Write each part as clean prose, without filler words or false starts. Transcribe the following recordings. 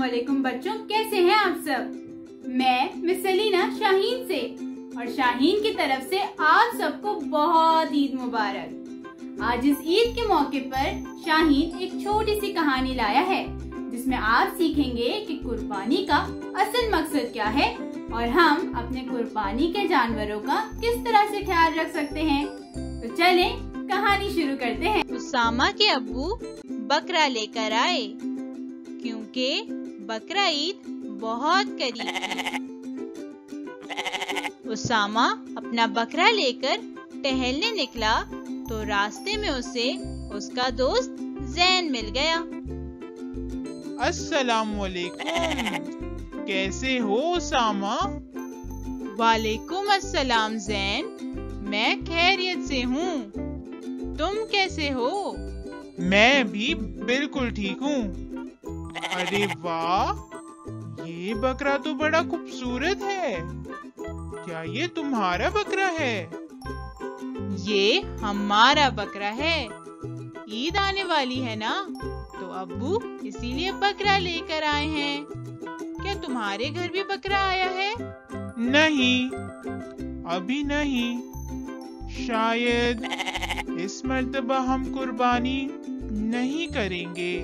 अस्सलामुअलैकुम बच्चों, कैसे हैं आप सब। मैं मिस सलीना शाहीन से और शाहीन की तरफ से आप सबको बहुत ईद मुबारक। आज इस ईद के मौके पर शाहीन एक छोटी सी कहानी लाया है जिसमें आप सीखेंगे कि कुर्बानी का असल मकसद क्या है और हम अपने कुर्बानी के जानवरों का किस तरह से ख्याल रख सकते हैं। तो चलें कहानी शुरू करते हैं। उसामा के अब्बू बकरा लेकर आए क्योंकि बकरा ईद बहुत करीब थी। उसामा अपना बकरा लेकर टहलने निकला तो रास्ते में उसे उसका दोस्त जैन मिल गया। अस्सलामुअलैकुम, कैसे हो उसामा? वालेकुम अस्सलाम जैन, मैं खैरियत से हूँ, तुम कैसे हो? मैं भी बिल्कुल ठीक हूँ। अरे वाह, ये बकरा तो बड़ा खूबसूरत है। क्या ये तुम्हारा बकरा है? ये हमारा बकरा है। ईद आने वाली है ना, तो अब्बू इसीलिए बकरा लेकर आए हैं। क्या तुम्हारे घर भी बकरा आया है? नहीं, अभी नहीं। शायद इस मर्तबा हम कुर्बानी नहीं करेंगे।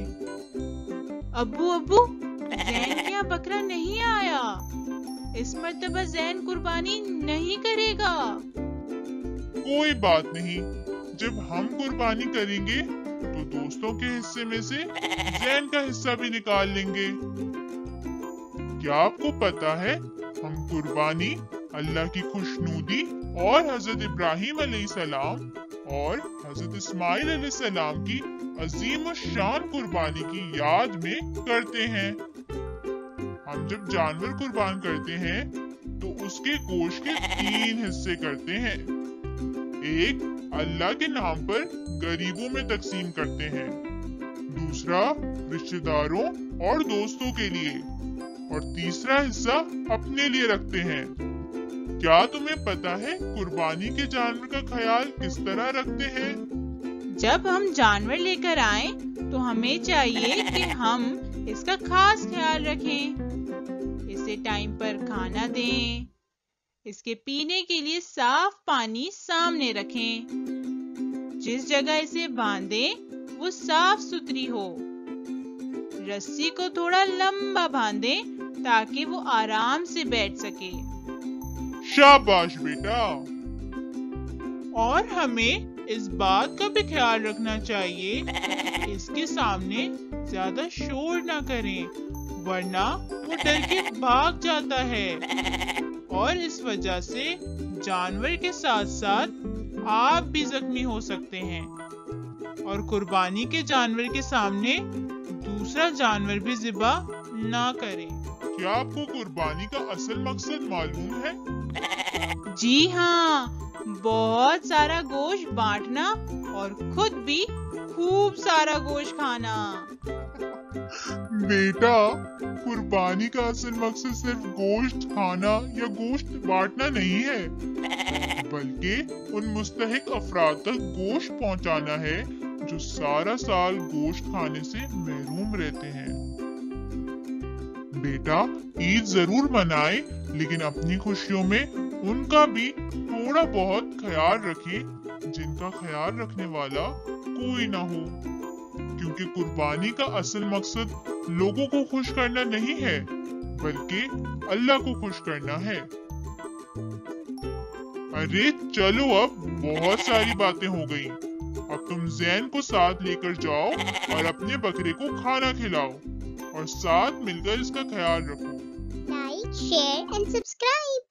अब्बू जैन के यहाँ बकरा नहीं आया। इस मर्तबा जैन कुर्बानी नहीं करेगा। कोई बात नहीं, जब हम कुर्बानी करेंगे तो दोस्तों के हिस्से में से जैन का हिस्सा भी निकाल लेंगे। क्या आपको पता है, हम कुर्बानी अल्लाह की खुशनूदी और हजरत इब्राहिम अलैहिस्सलाम और हजरत इस्माइल अलैहिस्सलाम की अजीम शान कुर्बानी की याद में करते हैं। हम जब जानवर कुर्बान करते हैं तो उसके गोश्त के 3 हिस्से करते हैं। एक अल्लाह के नाम पर गरीबों में तकसीम करते हैं, दूसरा रिश्तेदारों और दोस्तों के लिए, और तीसरा हिस्सा अपने लिए रखते हैं। क्या तुम्हें पता है कुर्बानी के जानवर का ख्याल किस तरह रखते हैं? जब हम जानवर लेकर आए तो हमें चाहिए कि हम इसका खास ख्याल रखें, इसे टाइम पर खाना दें, इसके पीने के लिए साफ पानी सामने रखें, जिस जगह इसे बांधें वो साफ सुथरी हो, रस्सी को थोड़ा लंबा बांधें ताकि वो आराम से बैठ सके। शाबाश बेटा। और हमें इस बात का भी ख्याल रखना चाहिए कि इसके सामने ज्यादा शोर ना करें, वरना वो डर के भाग जाता है और इस वजह से जानवर के साथ साथ आप भी जख्मी हो सकते हैं। और कुर्बानी के जानवर के सामने दूसरा जानवर भी ज़िबा ना करें। क्या आपको कुर्बानी का असल मकसद मालूम है? जी हाँ, बहुत सारा गोश्त बांटना और खुद भी खूब सारा गोश्त खाना। बेटा, कुर्बानी का असल मकसद सिर्फ गोश्त खाना या गोश्त बांटना नहीं है, बल्कि उन मुस्तहिक अफराद तक गोश्त पहुंचाना है जो सारा साल गोश्त खाने से महरूम रहते हैं। बेटा, ईद जरूर मनाए, लेकिन अपनी खुशियों में उनका भी थोड़ा बहुत ख्याल रखें जिनका ख्याल रखने वाला कोई ना हो, क्योंकि कुर्बानी का असल मकसद लोगों को खुश करना नहीं है, बल्कि अल्लाह को खुश करना है। अरे चलो, अब बहुत सारी बातें हो गई। अब तुम जैन को साथ लेकर जाओ और अपने बकरे को खाना खिलाओ और साथ मिलकर इसका ख्याल रखो। Like, share and subscribe.